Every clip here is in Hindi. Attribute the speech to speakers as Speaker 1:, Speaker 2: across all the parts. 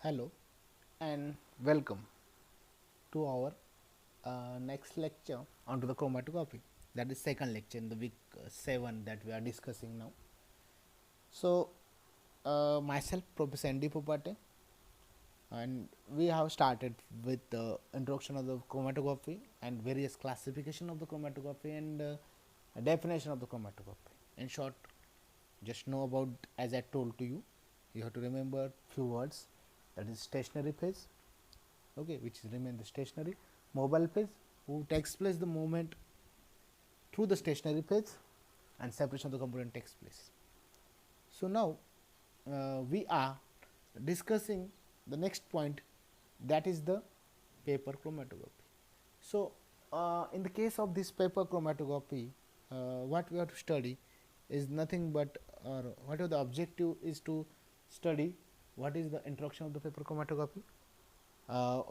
Speaker 1: Hello and welcome to our next lecture onto the chromatography. That is second lecture in the week 7 that we are discussing now. So, myself Professor N.D. Popate, and we have started with the introduction of the chromatography and various classification of the chromatography and definition of the chromatography. In short, just know about, as I told to you, you have to remember few words, that is stationary phase, okay, which remain the stationary, mobile phase who takes place the movement through the stationary phase, and separation of the component takes place. So now we are discussing the next point, that is the paper chromatography. So in the case of this paper chromatography, what we have to study is nothing but, or whatever the objective is to study what is the introduction of the paper chromatography,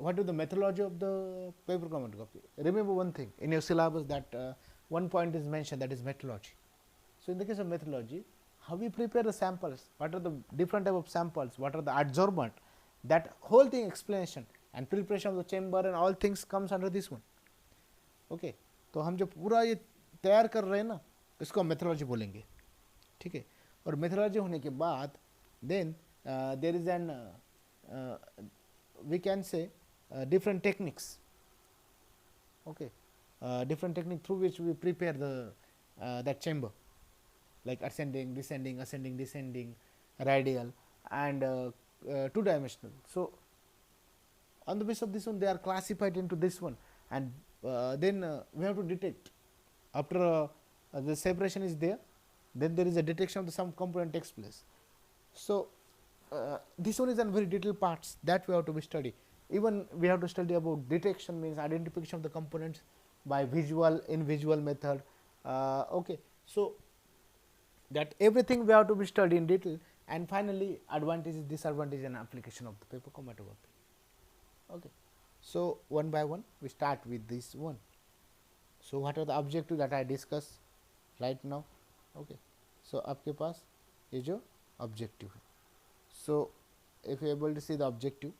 Speaker 1: what is the methodology of the paper chromatography. Remember one thing in your syllabus, that one point is mentioned, that is methodology. So in the case of methodology, how we prepare the samples, what are the different type of samples, what are the adsorbent, that whole thing explanation and preparation of the chamber and all things comes under this one. Okay, तो हम जो पूरा ये तैयार कर रहे हैं ना, इसको हम मेथोलॉजी बोलेंगे, ठीक है. और मेथोलॉजी होने के बाद then there is an we can say different techniques, okay, different technique through which we prepare the that chamber, like ascending, descending, radial, and two dimensional. So on the basis of this one, they are classified into this one, and then we have to detect after the separation is there, then there is a detection of the some component takes place. So this one is a very detailed parts that we have to be study. Even we have to study about detection, means identification of the components by visual, in visual method, okay. So that everything we have to be studied in detail, and finally advantages, disadvantages, and application of the paper chromatography, okay. So one by one we start with this one. So what are the objective that I discuss right now, okay. So आपके पास ये जो objective है, so if you are able to see the objective,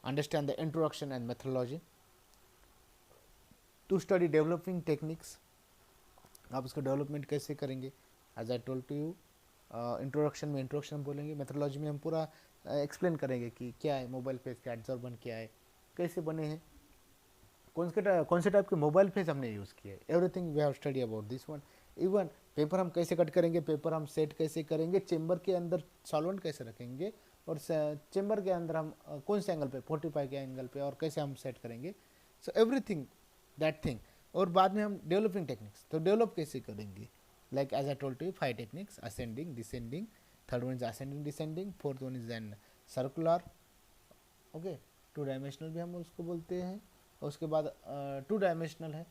Speaker 1: understand the introduction and methodology, to study developing techniques, आप उसका डेवलपमेंट कैसे करेंगे, as I told to you, introduction में इंट्रोडक्शन बोलेंगे, मेथोलॉजी में हम पूरा एक्सप्लेन करेंगे कि क्या है मोबाइल फेज का एडजॉर्बन, क्या है, कैसे बने हैं, कौन से टाइप के मोबाइल फेज हमने यूज़ किए, everything we have study about this one. Even paper हम कैसे कट करेंगे, पेपर हम सेट कैसे करेंगे, चेम्बर के अंदर सॉल्वेंट कैसे रखेंगे, और चेम्बर के अंदर हम कौन से एंगल पे, 45 के एंगल पे, और कैसे हम सेट करेंगे. So everything that thing. और बाद में हम डेवलपिंग टेक्निक्स, तो डेवलप कैसे करेंगे, like as I told to you 5 techniques, ascending, descending, third one is ascending descending, fourth one is an circular, okay, 2 dimensional भी हम उसको बोलते हैं, और उसके बाद 2 डायमेंशनल है,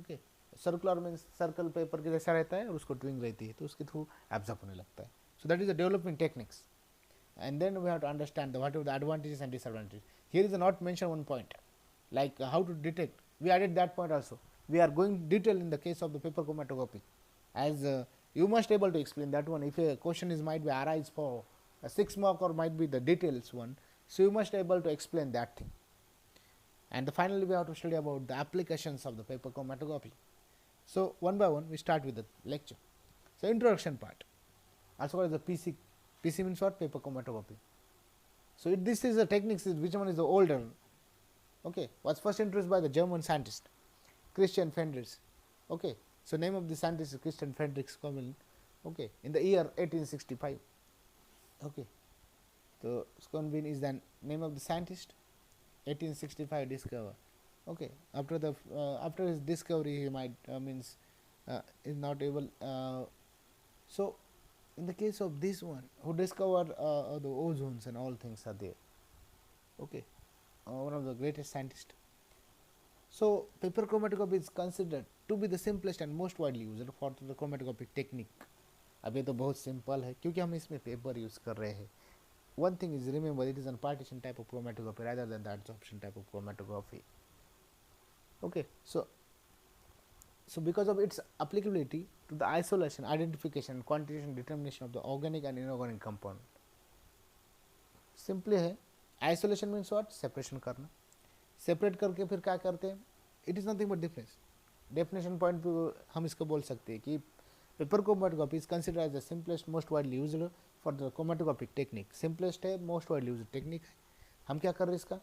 Speaker 1: okay. Circular means circle paper के जैसा रहता है और उसको ट्विंग रहती है, तो उसके थ्रू एब्जॉर्ब होने लगता है. So that is the developing techniques, and then we have to understand the what are the advantages and disadvantages. Here is a not mention one point, like how to detect. We added that point also. We are going detail in the case of the paper chromatography, as you must able to explain that one. If a question is might be arise for a 6 mark or might be the details one, so you must able to explain that thing. And finally we have to study about the applications of the paper chromatography. So one by one we start with the lecture. So introduction part, also called as the PC means what, paper chromatography. So this is the techniques, which one is the older, okay, was first introduced by the German scientist Christian Fendrix, okay. So name of the scientist is Christian Fendrix Common, okay, in the year 1865, okay. So Sconvin is the name of the scientist, 1865 discover, okay. After the after his discovery he might means is not able, so in the case of this one who discovered the ozones and all things are there, okay, one of the greatest scientists. So paper chromatography is considered to be the simplest and most widely used for the chromatographic technique. अब ये तो बहुत सिंपल है क्योंकि हम इसमें पेपर यूज़ कर रहे हैं. One thing is, remember, it is a partition type of chromatography rather than the adsorption type of chromatography, okay. So because of its applicability to the isolation, identification, quantitation, determination of the organic and inorganic compound, simply है, आइसोलेशन मीन्स व्हाट, सेपरेशन करना। सेपरेट करके फिर क्या करते हैं, it is nothing but difference. Definition point पे हम इसको बोल सकते हैं कि paper chromatography is consider as the simplest most widely used for the chromatographic technique. Simplest है, मोस्ट वाइडली यूज्ड टेक्निक है। हम क्या कर रहे हैं, इसका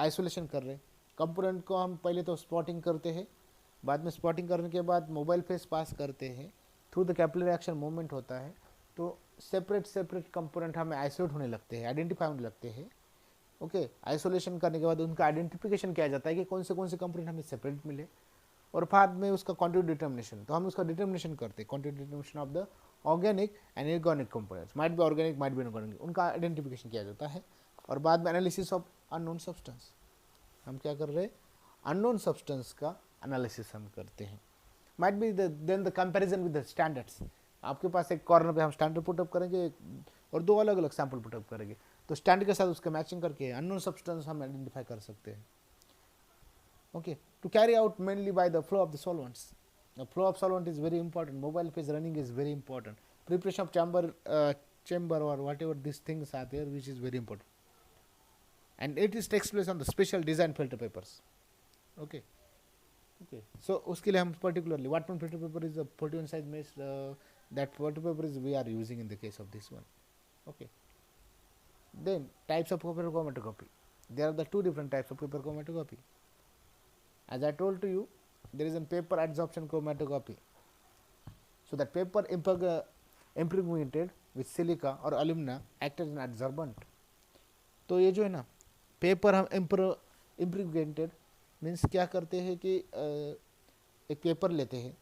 Speaker 1: आइसोलेशन कर रहे हैं। कंपोनेंट को हम पहले तो स्पॉटिंग करते हैं, बाद में स्पॉटिंग करने के बाद मोबाइल फेस पास करते हैं, through the capillary action movement होता है, तो सेपरेट सेपरेट कंपोनेंट हमें आइसोलेट होने लगते हैं, आइडेंटिफाई होने लगते हैं। ओके, आइसोलेशन करने के बाद उनका आइडेंटिफिकेशन किया जाता है कि कौन से कंपोनेंट हमें सेपरेट मिले, और बाद में उसका क्वांटिटी डिटर्मिनेशन, तो हम उसका डिटर्मिनेशन करते हैं, quantity determination of the organic and inorganic components, might be organic might be inorganic, उनका आइडेंटिफिकेशन किया जाता है। और बाद में एनालिसिस ऑफ अननोन सब्सटेंस, हम क्या कर रहे हैं, अननोन सब्सटेंस का एनालिसिस हम करते हैं। Might be then the comparison with the standards, आपके पास एक कॉर्नर पे हम स्टैंडर्ड पुटअप करेंगे और दो अलग अलग सैंपल पुटअप करेंगे, तो स्टैंडर्ड के साथ उसका मैचिंग करके अननोन सब्सटेंस हम आइडेंटिफाई कर सकते हैं। Okay, to carry out mainly by the flow of the solvents. The flow of solvent is very important. Mobile phase running is very important. Preparation of chamber or whatever these things are there, which is very important. And it is takes place on the special design filter papers. Okay. Okay. So उसके लिए हम particularly Wattman filter paper is a 41 size mesh. That filter paper is we are using in the case of this one. Okay. Then types of paper chromatography. There are the two different types of paper chromatography. As I told to you, there is a paper adsorption chromatography. So that paper impregnated with silica or alumina acted as an adsorbent. तो ये जो है ना, पेपर हम इम्प्रीगेंटेड मीन्स क्या करते हैं कि एक पेपर लेते हैं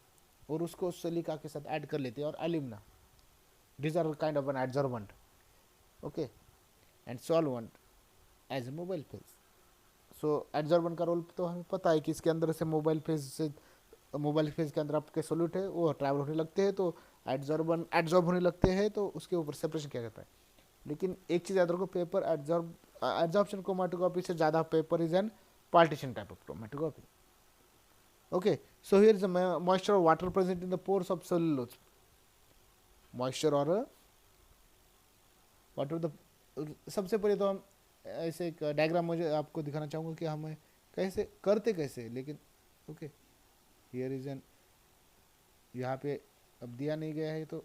Speaker 1: और उसको सिलिका के साथ ऐड कर लेते हैं और alumina, these are kind of an adsorbent, okay, and solvent as a mobile phase. So adsorbent का रोल तो हमें पता है कि इसके अंदर से मोबाइल फेज के अंदर आपके सोल्यूट है वो ट्रैवल होने लगते हैं, तो एडजॉर्ब होने लगते हैं, तो उसके ऊपर सेपरेशन किया जाता है। लेकिन एक चीज़ याद रखो, पेपर एडजॉर्प्शन क्रोमैटोग्राफी से ज़्यादा paper is an partition type of chromatography. Okay, so here is moisture और water present in the pores of cellulose. Moisture और वाटर, सबसे पहले तो हम ऐसे एक डायग्राम मुझे आपको दिखाना चाहूँगा कि हमें कैसे करते कैसे, लेकिन ओके हियर इज एन, यहाँ पे अब दिया नहीं गया है, तो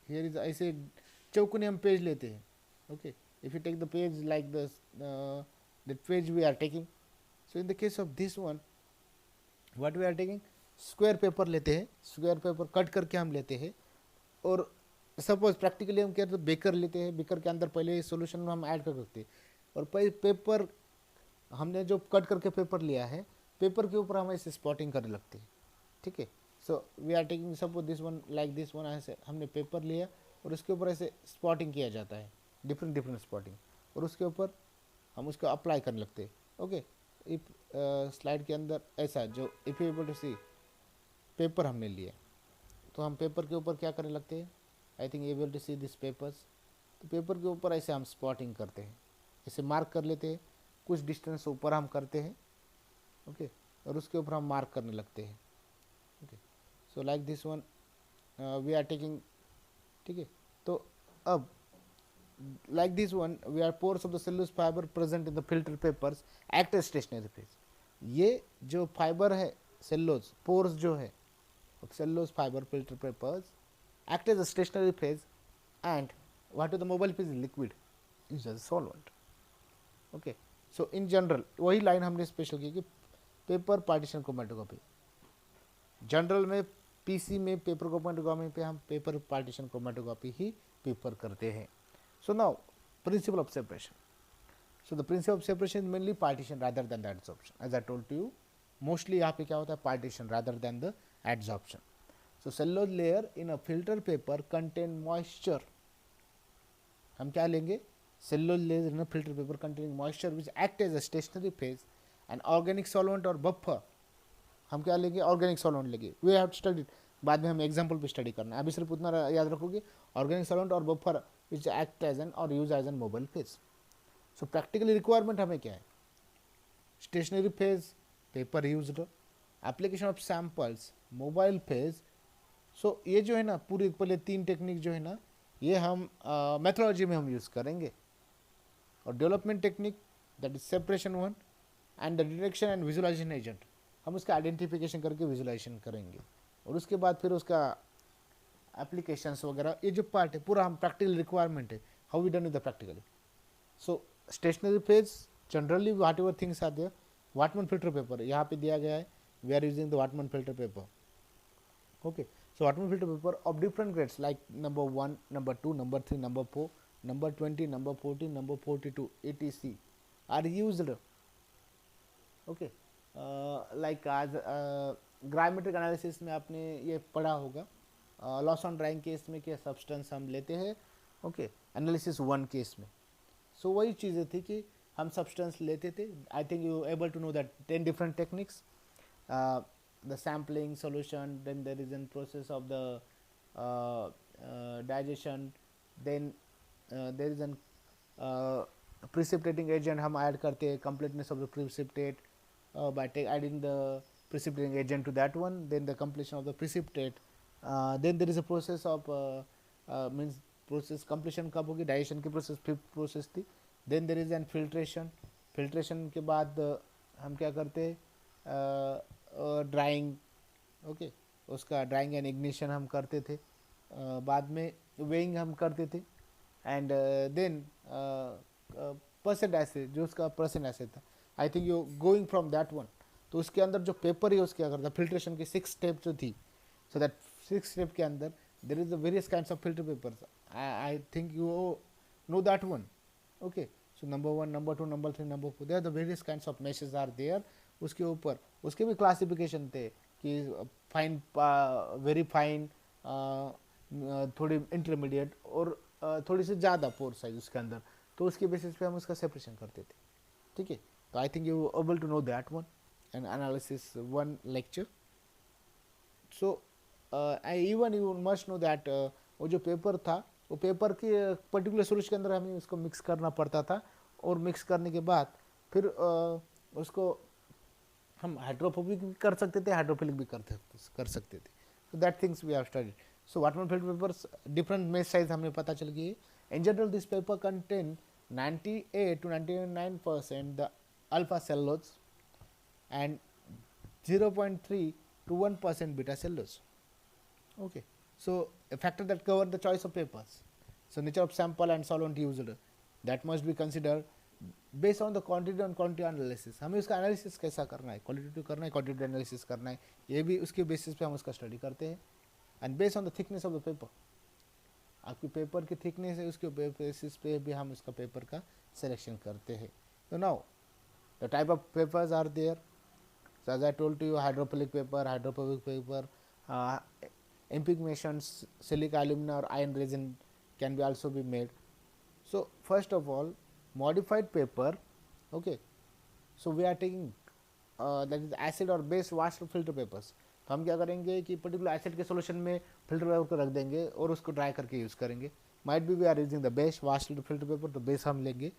Speaker 1: हियर इज ऐसे चौकोनी हम पेज लेते हैं। Okay, if you take the page like the page we are taking, so in the case of this one what we are taking, square paper लेते हैं, स्क्वायर पेपर कट करके हम लेते हैं, और सपोज प्रैक्टिकली हम क्या तो बेकर लेते हैं, बेकर के अंदर पहले सोल्यूशन हम ऐड कर सकते हैं, और पेपर हमने जो कट करके पेपर लिया है, पेपर के ऊपर हम ऐसे स्पॉटिंग करने लगते हैं। ठीक है, so we are taking suppose this one like this one, ऐसे हमने पेपर लिया और उसके ऊपर ऐसे स्पॉटिंग किया जाता है, डिफरेंट डिफरेंट स्पॉटिंग, और उसके ऊपर हम उसको अप्लाई करने लगते हैं। ओके, इफ स्लाइड के अंदर ऐसा जो if you able to see paper हमने लिया, तो हम पेपर के ऊपर क्या करने लगते हैं, I think able to see this papers, तो पेपर के ऊपर ऐसे हम स्पॉटिंग करते हैं, ऐसे मार्क कर लेते हैं, कुछ डिस्टेंस ऊपर हम करते हैं। ओके, और उसके ऊपर हम मार्क करने लगते हैं। Okay, so like this one we are taking, ठीक है, तो अब like this one we are pores of the cellulose fibre present in the filter papers act as stationary phase. ये जो फाइबर है सेलुलोज पोर्स जो है cellulose fibre filter papers act as a stationary phase, and what is the mobile phase is liquid is as a solvent. Okay, so in general वही लाइन हमने स्पेशल की कि पेपर पार्टीशन क्रोमैटोग्राफी, जनरल में पीसी में पेपर क्रोमैटोग्राफी पे हम पेपर पार्टीशन क्रोमैटोग्राफी ही प्रेफर करते हैं। So now principle of separation, so the principle of separation is mainly partition rather than the adsorption, as I told to you, mostly यहाँ पे क्या होता है, partition rather than the adsorption. So cellulose layer in a filter paper contain moisture, हम क्या लेंगे, cellulose layer in a filter paper containing moisture which act as a stationary phase and organic solvent और buffer, हम क्या लेंगे, organic solvent लेंगे, we have studied, बाद में हम एग्जाम्पल पे स्टडी करना है, अभी सिर्फ उतना याद रखोगे, organic solvent और buffer which act as an or use as an mobile phase। so practically requirement हमें क्या है, stationary phase paper used, application of samples mobile phase। सो ये जो है ना पूरी पहले तीन टेक्निक जो है ना, ये हम मेथोडोलॉजी में हम यूज़ करेंगे। और development technique that is separation one, and the detection and visualization agent, हम उसका आइडेंटिफिकेशन करके विजुअलाइजेशन करेंगे। और उसके बाद फिर उसका एप्लीकेशंस वगैरह, ये जो पार्ट है पूरा हम प्रैक्टिकल रिक्वायरमेंट है, how we done with the practically. So stationary phase generally whatever things are there, Whatman filter paper यहाँ पे दिया गया है, we are using the Whatman filter paper. Okay, so Waterman filter paper of different grades like number 1, number 2, number 3, number 4, number 20, number 14, number 42, etc. are used. Okay, like as gravimetric analysis में आपने ये पढ़ा होगा, लॉस ऑन ड्राइंग केस में क्या सब्सटेंस हम लेते हैं, ओके, एनालिसिस 1 केस में। सो वही चीज़ें थी कि हम सब्सटेंस लेते थे। I think you able to know that 10 different techniques, the sampling solution, then there is a process of the digestion, then there is an precipitating agent हम ऐड करते हैं, completeness of the precipitate by adding the precipitating agent to that one, then the completion of the precipitate, then there is a process of means process completion कब होगी, digestion की process fifth process थी, then there is an filtration, filtration के बाद हम क्या करते हैं, ड्राइंग, ओके, उसका ड्राइंग एंड इग्निशन हम करते थे, बाद में वेइंग हम करते थे, एंड देन परसेंट एसिड, जो उसका परसेंट एसिड था, आई think you going from that one. तो उसके अंदर जो पेपर यूज़ किया करता, फिल्ट्रेशन की 6 स्टेप जो थी, सो दैट 6 स्टेप के अंदर there is the various kinds of filter papers, I think you know that one. Okay, so number 1, number 2, number 3, number 4, there the various kinds of meshes are there. उसके ऊपर उसके भी क्लासिफिकेशन थे कि फाइन, वेरी फाइन, थोड़ी इंटरमीडिएट और थोड़ी सी ज़्यादा पोर साइज उसके अंदर, तो उसके बेसिस पे हम उसका सेपरेशन करते थे। ठीक है, तो I think you able to know that one and analysis 1 lecture. So I even you must know that वो जो पेपर था, वो पेपर के पर्टिकुलर सोल्यूशन के अंदर हमें उसको मिक्स करना पड़ता था, और मिक्स करने के बाद फिर उसको हम हाइड्रोफोबिक भी कर सकते थे, हाइड्रोफिलिक भी कर सकते थे। So that things we have studied. So Whatman filter papers different mesh size हमें पता चल गई है। In general this paper content 98 to 99% the alpha cellulose and 0.3 to 1% beta cellulose. Okay, so a factor that cover the choice of papers. So nature of sample and solvent used, that must be considered based on the quantity and quantity analysis. हमें उसका एनालिसिस कैसा करना है, क्वालिटेटिव करना है, क्वांटिटी एनालिसिस करना है, ये भी उसके बेसिस पे हम उसका स्टडी करते हैं। And based on the thickness of the paper, आपकी पेपर की थिकनेस है, उसके बेसिस पे भी हम उसका पेपर का सिलेक्शन करते हैं। तो now the type of papers are there. So as I told you, hydrophilic paper, hydrophobic paper, impregnations, silica, alumina or iron resin can be also be made. So first of all, modified paper, okay, so we are taking that is acid or base washed filter papers. तो हम क्या करेंगे कि पर्टिकुलर एसिड के सोल्यूशन में फिल्टर पेपर को रख देंगे और उसको ड्राई करके यूज़ करेंगे। Might be we are using the base washed filter paper, तो बेस हम लेंगे,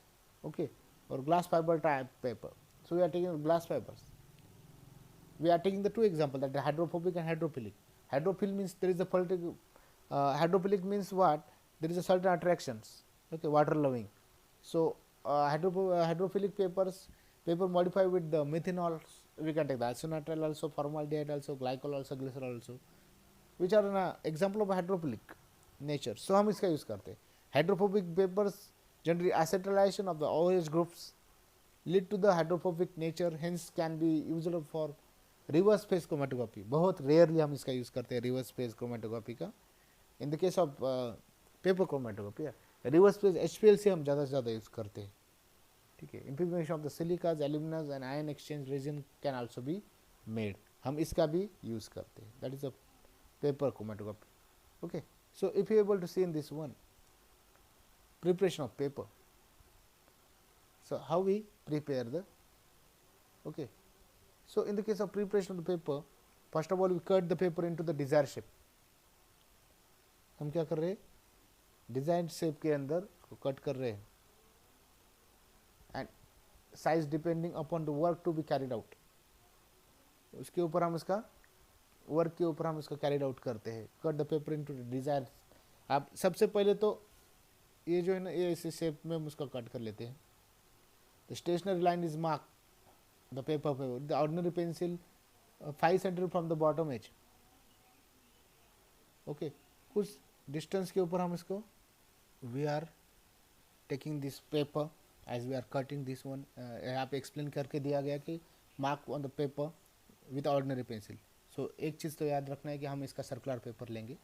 Speaker 1: ओके, और glass fibre type paper, so we are taking glass fibres. We are taking the two examples, that hydrophobic and hydrophilic. Hydrophilic means there is a political, hydrophilic means what? There is a certain attractions, okay, water loving. So hydrophilic paper modified with the methanol, we can take the isonitrile also, formaldehyde also, glycol also, glycerol also, which are an example of hydrophilic nature. So हम इसका यूज़ करते हैं। Hydrophobic papers generally acetylation of the OH groups lead to the hydrophobic nature, hence can be used for reverse phase chromatography. बहुत रेयरली हम इसका यूज़ करते हैं रिवर्स फेज क्रोमेटोग्राफी का। इन the case of paper chromatography, reverse phase HPLC हम ज़्यादा से ज़्यादा यूज़ करते हैं। ठीक है, impregnation of the silicas, aluminas and ion exchange resin can also be made, हम इसका भी यूज़ करते हैं। That is a paper chromatography. Okay, so if you able to see in this one, preparation of paper, so how we prepare the, okay, so in the case of preparation of the paper, first of all we cut the paper into the desired shape. हम क्या कर रहे हैं, डिजाइन शेप के अंदर उसको कट कर रहे हैं, and size depending upon the work to be carried out, उसके ऊपर हम उसका वर्क के ऊपर हम उसका कैरिड आउट करते हैं। Cut the paper into the desire. आप सबसे पहले तो ये जो है ना, ये इस शेप में हम उसका कट कर लेते हैं। The stationary line is marked the paper. The ordinary pencil 5 cm from the bottom edge. Okay, कुछ distance के ऊपर हम इसको we are taking this paper as we are cutting this one. यहाँ पे explain करके दिया गया कि mark on the paper with ordinary pencil. So एक चीज़ तो याद रखना है कि हम इसका सर्कुलर पेपर लेंगे,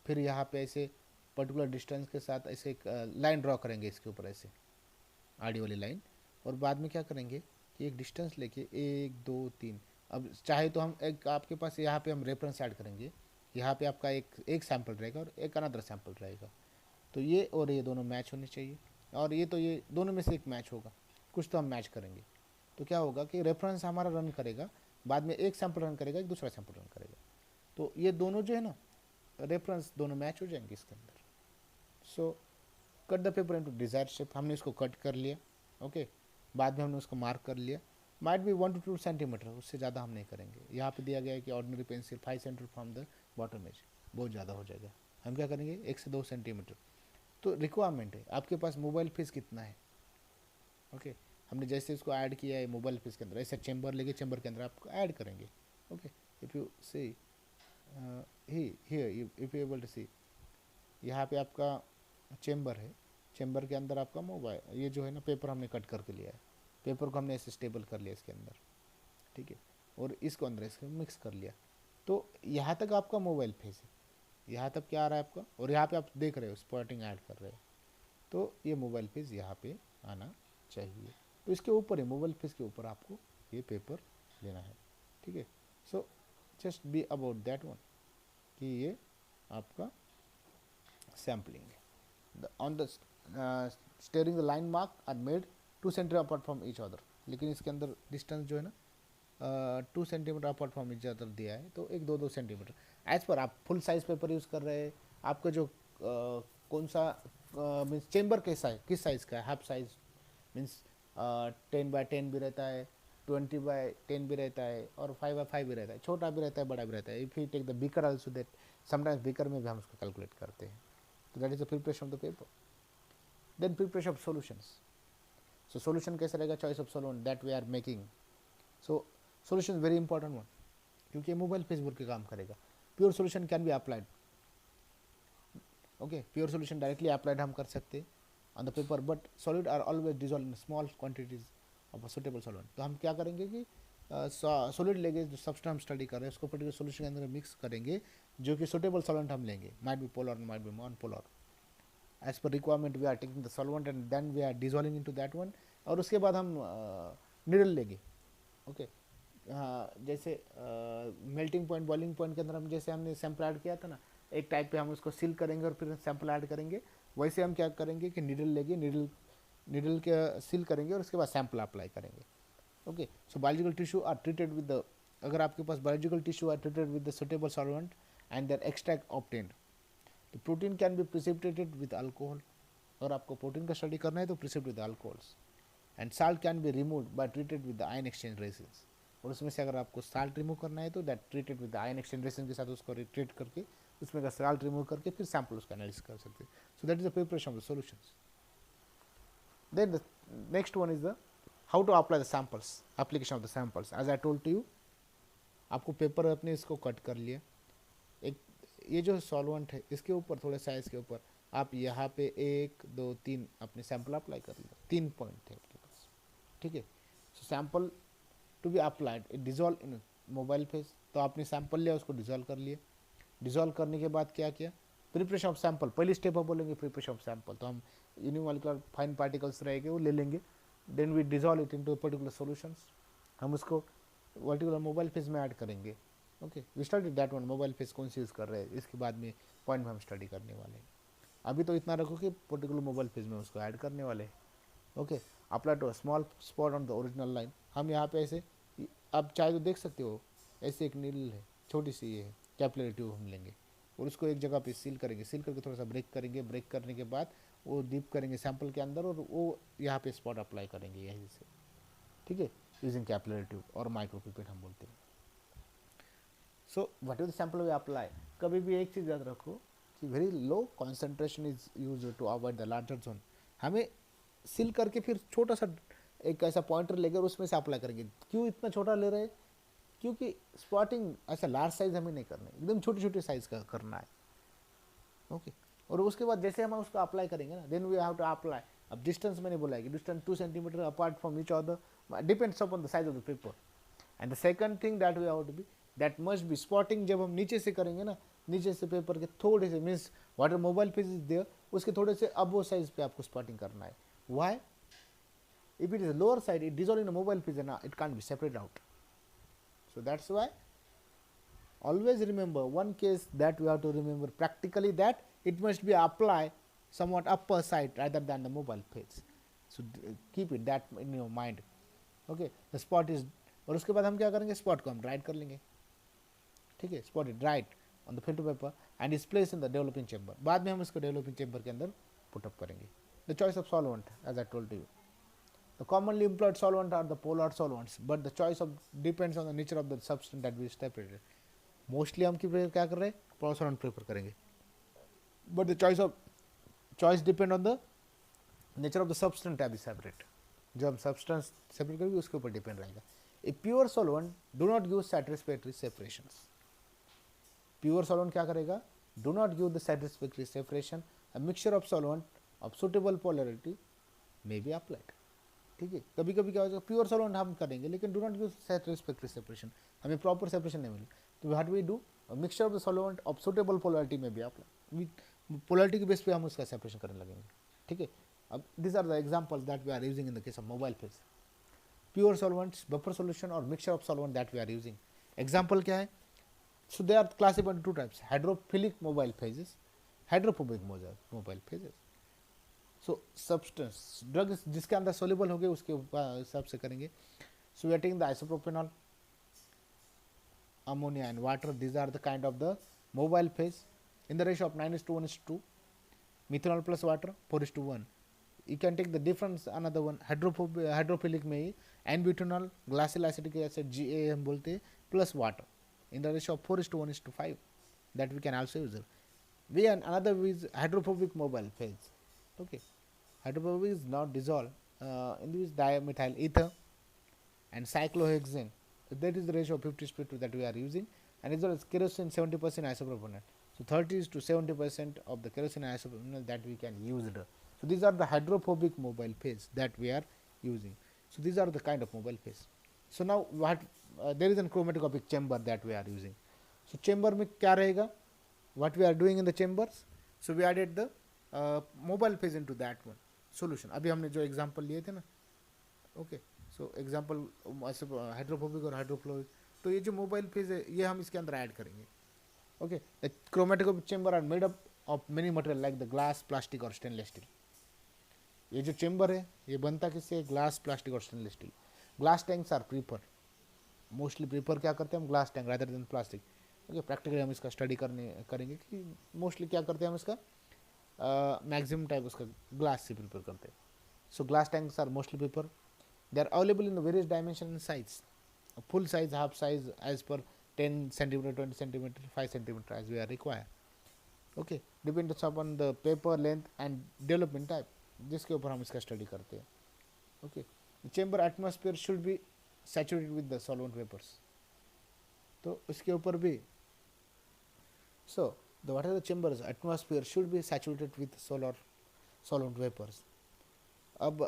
Speaker 1: फिर यहाँ पे ऐसे पर्टिकुलर डिस्टेंस के साथ ऐसे एक लाइन ड्रॉ करेंगे इसके ऊपर, ऐसे आड़ी वाली लाइन, और बाद में क्या करेंगे कि एक डिस्टेंस लेके 1 2 3, अब चाहे तो हम एक आपके पास यहाँ पे हम रेफरेंस ऐड करेंगे, यहाँ पे आपका एक सैम्पल रहेगा और एक अनदर सैम्पल रहेगा, तो ये और ये दोनों मैच होने चाहिए, और ये तो ये दोनों में से एक मैच होगा, कुछ तो हम मैच करेंगे, तो क्या होगा कि रेफरेंस हमारा रन करेगा, बाद में एक सैम्पल रन करेगा, एक दूसरा सैम्पल रन करेगा, तो ये दोनों जो है ना रेफरेंस दोनों मैच हो जाएंगे इसके अंदर. So cut the paper into desire shape, हमने इसको कट कर लिया. ओके, बाद में हमने उसको मार्क कर लिया, माइट बी 1 to 2 सेंटीमीटर, उससे ज़्यादा हम नहीं करेंगे. यहाँ पे दिया गया है कि ordinary pencil 5 centimetre from the bottom edge, बहुत ज़्यादा हो जाएगा, हम क्या करेंगे 1 से 2 सेंटीमीटर. तो रिक्वायरमेंट है आपके पास मोबाइल फेस कितना है. ओके, हमने जैसे इसको ऐड किया है मोबाइल फेस के अंदर, ऐसे चेंबर लेके चेंबर के अंदर आपको ऐड करेंगे. Okay, if you see here if you able to see, यहाँ पे आपका चेंबर है, चेंबर के अंदर आपका मोबाइल, ये जो है ना पेपर हमने कट करके लिया है, पेपर को हमने ऐसे स्टेबल कर लिया इसके अंदर, ठीक है, और इसको अंदर इसके मिक्स कर लिया, तो यहाँ तक आपका मोबाइल फेस है, यहाँ तक क्या आ रहा है आपका, और यहाँ पे आप देख रहे हो स्पॉटिंग ऐड कर रहे हो, तो ये मोबाइल फेस यहाँ पे आना चाहिए. तो इसके ऊपर है, मोबाइल फेस के ऊपर आपको ये पेपर लेना है, ठीक है. So just be about that one कि ये आपका सैम्पलिंग है. On the steering the line mark are made 2 cm apart from each other, लेकिन इसके अंदर डिस्टेंस जो है ना 2 centimetre apart from each other दिया है, तो 1-2 सेंटीमीटर एज पर. आप फुल साइज पेपर यूज़ कर रहे हैं, आपका जो कौन सा मीन्स चेंबर कैसा है, किस साइज़ का है, हाफ साइज मीन्स 10x10 भी रहता है, 20x10 भी रहता है, और 5x5 भी रहता है, छोटा भी रहता है, बड़ा भी रहता है. If you take the beaker also, that sometimes beaker में भी हम उसको कैलकुलेट करते हैं. So that is the preparation of the paper. Then preparation of solutions. So solution कैसे रहेगा, choice of solvent that we are making. So solution very important one, क्योंकि मोबाइल फेसबुक के काम करेगा. Pure solution can be applied. Okay, pure solution directly applied हम कर सकते हैं on the paper, but solid are always dissolve in small quantities of a suitable solvent. तो हम क्या करेंगे कि सॉलिड लेंगे, जो सब्सटेंस हम स्टडी कर रहे हैं उसको पर्टिकुलर सोल्यूशन के अंदर मिक्स करेंगे, जो कि सुटेबल सॉल्वेंट हम लेंगे, might be polar might be non polar, as per requirement we are taking the solvent and then we are dissolving into that one, और उसके बाद हम निडल लेंगे. ओके, जैसे मेल्टिंग पॉइंट बॉइलिंग पॉइंट के अंदर हम जैसे हमने सैंपल ऐड किया था ना, एक टाइप पे हम उसको सील करेंगे और फिर सैंपल ऐड करेंगे, वैसे हम क्या करेंगे कि निडल लेंगे, निडल के सील करेंगे और उसके बाद सैंपल अप्लाई करेंगे. Okay, so biological tissue are treated with the, अगर आपके पास biological tissue are treated with the suitable solvent and their extract obtained. The protein can be precipitated with alcohol, और आपको प्रोटीन का स्टडी करना है तो precipitate with alcohols, and salt can be removed by treated with the ion exchange resins, और उसमें से अगर आपको साल्ट रिमूव करना है तो that treated with the ion exchange resin के साथ उसको रिट्रीट करके उसमें का साल्ट रिमूव करके फिर सैंपल उसका एनालिसिस कर सकते हैं. सो that is the preparation of the solutions. Then the next one is the how to apply the samples, application of the samples. As I told to you, आपको पेपर अपने इसको कट कर लिया, एक ये जो सॉल्वेंट है इसके ऊपर थोड़े साइज के ऊपर आप यहाँ पे 1 2 3 अपने सैंपल अप्लाई कर लिया, 3 पॉइंट थे आपके पास, ठीक है. So sample to be applied it dissolve in mobile phase, तो आपने सैंपल लिया उसको डिजॉल्व कर लिया. डिजॉल्व करने के बाद क्या किया, प्रिपरेशन ऑफ सैंपल, पहली स्टेप आप बोलेंगे प्रिपरेशन ऑफ सैंपल, तो हम यूनिमोलिकुलर फाइन पार्टिकल्स रहेंगे वो ले लेंगे, then we dissolve it into particular solutions, हम उसको पर्टिकुलर मोबाइल फेस में ऐड करेंगे. Okay, we study that one, mobile phase कौन सी यूज़ कर रहे हैं, इसके बाद में पॉइंट में हम स्टडी करने वाले हैं. अभी तो इतना रखो कि पर्टिकुलर मोबाइल फेस में उसको ऐड करने वाले हैं. Okay, apply to small spot on the original line. हम यहाँ पे ऐसे, आप चाहे तो देख सकते हो, ऐसे एक नीडल है छोटी सी, ये है कैपिलरी ट्यूब हम लेंगे और उसको एक जगह पे सील करेंगे, सील करके थोड़ा सा ब्रेक करेंगे, ब्रेक करने के बाद वो डीप करेंगे सैंपल के अंदर और वो यहाँ पे स्पॉट अप्लाई करेंगे यहीं से, ठीक है, यूजिंग कैपिलरी ट्यूब और माइक्रोपिपेट हम बोलते हैं. So what is the sample we apply, कभी भी एक चीज़ याद रखो कि very low concentration is use to avoid the larger zone. हमें सील करके फिर छोटा सा एक ऐसा पॉइंटर लेकर उसमें से अप्लाई करेंगे। क्यों इतना छोटा ले रहे हैं? क्योंकि स्पॉटिंग ऐसा लार्ज साइज हमें नहीं करना है, एकदम छोटे छोटे साइज का करना है। ओके, और उसके बाद जैसे हम उसको अप्लाई करेंगे ना, then we have to apply. अब डिस्टेंस मैंने बोला है कि distance 2 centimetre apart from each other, depends upon the size of the paper. And the second thing that we have to be, that must be spotting. जब हम नीचे से करेंगे ना, नीचे से पेपर के थोड़े से, means water mobile phase is there, उसके थोड़े से अब वो साइज पे आपको स्पॉटिंग करना है। Y? if it is lower side, it dissolve in a mobile page and it can't be separated out. So that's why always remember one case that we have to remember practically, that it must be applied somewhat upper side rather than the mobile page. So keep it that in your mind. Okay, the spot is, और उसके बाद हम क्या करेंगे, स्पॉट को हम ड्राइट कर लेंगे, ठीक है, spot is dried on the filter paper and is place in the developing chamber. बाद में हम इसको डेवलपिंग चेंबर के अंदर पुटअप करेंगे। The choice of solvent as I told you, the commonly employed solvent are the polar solvents, but the choice of depends on the nature of the substance that we separated. Mostly हम क्या कर रहे हैं, polar solvent प्रेफर करेंगे, but the choice depend on the nature of the substance that we separate. जो हम substance separate करेंगे उसके ऊपर depend रहेगा. A pure solvent do not give satisfactory separations. Pure solvent क्या करेगा, do not give the satisfactory separation. A mixture of solvent of suitable polarity may be applied. ठीक है, कभी कभी क्या होगा, प्योर सॉल्वेंट हम करेंगे लेकिन do not use satisfactory separation, हमें प्रॉपर सेपरेशन नहीं मिली, तो what we do, mixture of the solvent of suitable polarity में भी अप्लाई, पोलैरिटी के बेस पे हम उसका सेपरेशन करने लगेंगे। ठीक है, अब this are the examples that we are using in the case of mobile phase, pure solvents, buffer solution और mixture of solvent that we are using. Example क्या है, so they are classified two types, hydrophilic mobile phases, hydrophobic mobile phases. So substance drug जिसके अंदर सोल्यूबल हो गए उसके हिसाब से करेंगे। So we are taking the isopropanol, ammonia and water, these are the kind of the mobile phase in the ratio of 9:1:2, methanol plus water 4:1. You can take the difference, another one hydrophilic में and butanol, glacial acetic acid GA हम बोलते हैं, plus water in the ratio of 4:1:5, that we can also use it. We and another is hydrophobic mobile phase. Okay, hydrophobic is not dissolved in this dimethyl ether and cyclohexane. That is the ratio of 50:2 that we are using, and as well as kerosene 70% isopropanol. So 30 to 70% of the kerosene isopropanol that we can use it. So these are the hydrophobic mobile phase that we are using. So these are the kind of mobile phase. So now what there is a chromatoscopic chamber that we are using. So chamber में क्या रहेगा, what we are doing in the chambers, so we added the mobile phase into that one solution. अभी हमने जो example लिए थे ना, okay, सो एग्जाम्पल हाइड्रोफोबिक और हाइड्रोफ्लोबिक, तो ये जो मोबाइल फेज है ये हम इसके अंदर ऐड करेंगे। Okay, the chromatoscopic chamber are made up of many material like the glass, plastic और स्टेनलेस स्टील। ये जो चेंबर है ये बनता किससे, ग्लास, प्लास्टिक और stainless steel. Glass tanks are prefer, mostly prefer क्या करते हैं हम, glass tank rather than plastic. Okay, practically हम इसका स्टडी करेंगे कि मोस्टली क्या करते हैं हम इसका मैक्सिमम टाइप उसका ग्लास से प्रीफर करते हैं। So glass tanks are mostly prefer. They are available in the various dimension and size, full size, half size, as per 10 centimeter, 20 centimeter, 5 centimeter as we are required. Okay, depends upon the paper length and development type, जिसके ऊपर हम इसका स्टडी करते हैं. Okay, the chamber atmosphere should be saturated with the solvent vapors. तो इसके ऊपर भी, so the what are the chambers, atmosphere should be saturated with solvent vapors. अब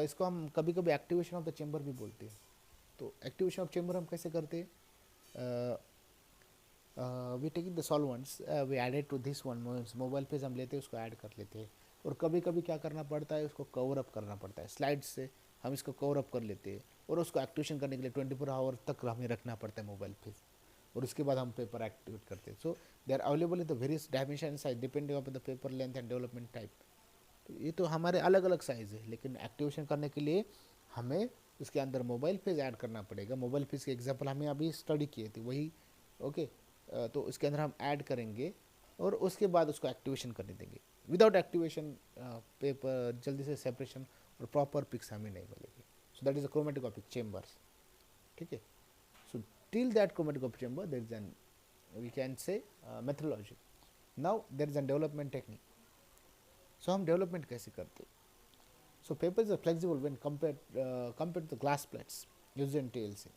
Speaker 1: इसको हम कभी कभी एक्टिवेशन ऑफ द चेंबर भी बोलते हैं. तो एक्टिवेशन ऑफ चेंबर हम कैसे करते हैं, we taking the solvents, we added to this one, mobile पे हम लेते हैं उसको ऐड कर लेते हैं, और कभी कभी क्या करना पड़ता है, उसको कवर अप करना पड़ता है, स्लाइड से हम इसको कवर अप कर लेते हैं, और उसको एक्टिवेशन करने के लिए 24 आवर तक हमें रखना पड़ता है मोबाइल पे, और उसके बाद हम पेपर एक्टिवेट करते हैं. So they are available in the various dimension size depending upon the paper length and development type. तो ये तो हमारे अलग अलग साइज़ है, लेकिन एक्टिवेशन करने के लिए हमें उसके अंदर मोबाइल फेज ऐड करना पड़ेगा. मोबाइल फेज के एग्जांपल हमें अभी स्टडी किए थे वही. ओके, तो इसके अंदर हम ऐड करेंगे और उसके बाद उसको एक्टिवेशन करने देंगे. विदाउट एक्टिवेशन पेपर जल्दी से सेपरेशन और प्रॉपर पिक्स हमें नहीं मिलेगी. So that is a chromatoscopic chambers. ठीक है, so till that chromatoscopic chamber there is an, we can say methodology. Now there is an development technique. So हम डेवलपमेंट कैसे करते, so paper is flexible when compare to glass plates use in TLC.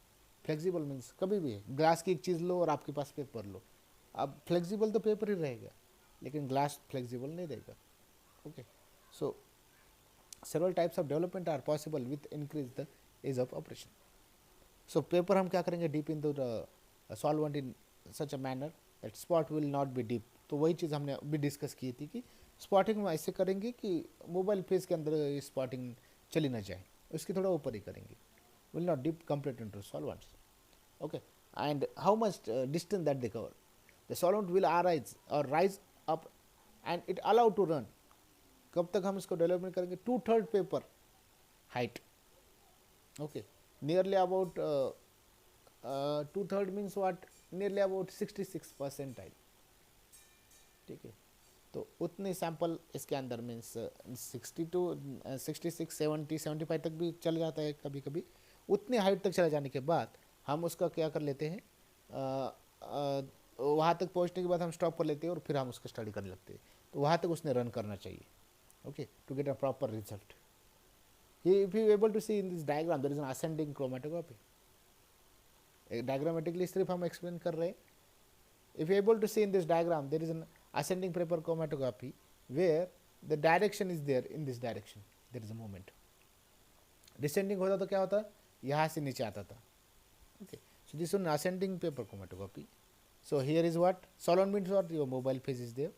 Speaker 1: Flexible means कभी भी ग्लास की एक चीज़ लो और आपके पास पेपर लो, अब फ्लेक्सिबल तो पेपर ही रहेगा लेकिन ग्लास फ्लेक्सिबल नहीं रहेगा. Okay, so several types of development are possible with increase the ease of operation. So paper हम क्या करेंगे, deep into the solvent in such a manner that spot will not be deep. तो वही चीज़ हमने अभी डिस्कस की थी कि स्पॉटिंग में ऐसे करेंगे कि मोबाइल फेस के अंदर स्पॉटिंग चली ना जाए, उसकी थोड़ा ऊपर ही करेंगे. Will not deep complete into solvents. Okay, and how much distance that they cover, the solvent will arise और rise up and it allow to run. कब तक हम इसको डेवलपमेंट करेंगे, 2/3 paper height. Okay, nearly about 2/3 means what, nearly about 66% height. ठीक है, तो उतने सैंपल इसके अंदर मीन्स 62 66 70 75 तक भी चल जाता है कभी कभी. उतनी हाइट तक चले जाने के बाद हम उसका क्या कर लेते हैं, वहाँ तक पहुँचने के बाद हम स्टॉप कर लेते हैं और फिर हम उसका स्टडी करने लगते हैं. तो वहाँ तक उसने रन करना चाहिए. Okay, to get a proper result. If you are able to see in this diagram, there is an ascending chromatography. Diagrammatically सिर्फ हम explain कर रहे हैं. If you are able to see in this diagram, there is an ascending paper chromatography where the direction is there. In this direction there is a movement. Descending होता तो क्या होता, यहाँ से नीचे आता था. Okay, so this is an ascending paper chromatography. So here is what solvent means, what your mobile phase is there.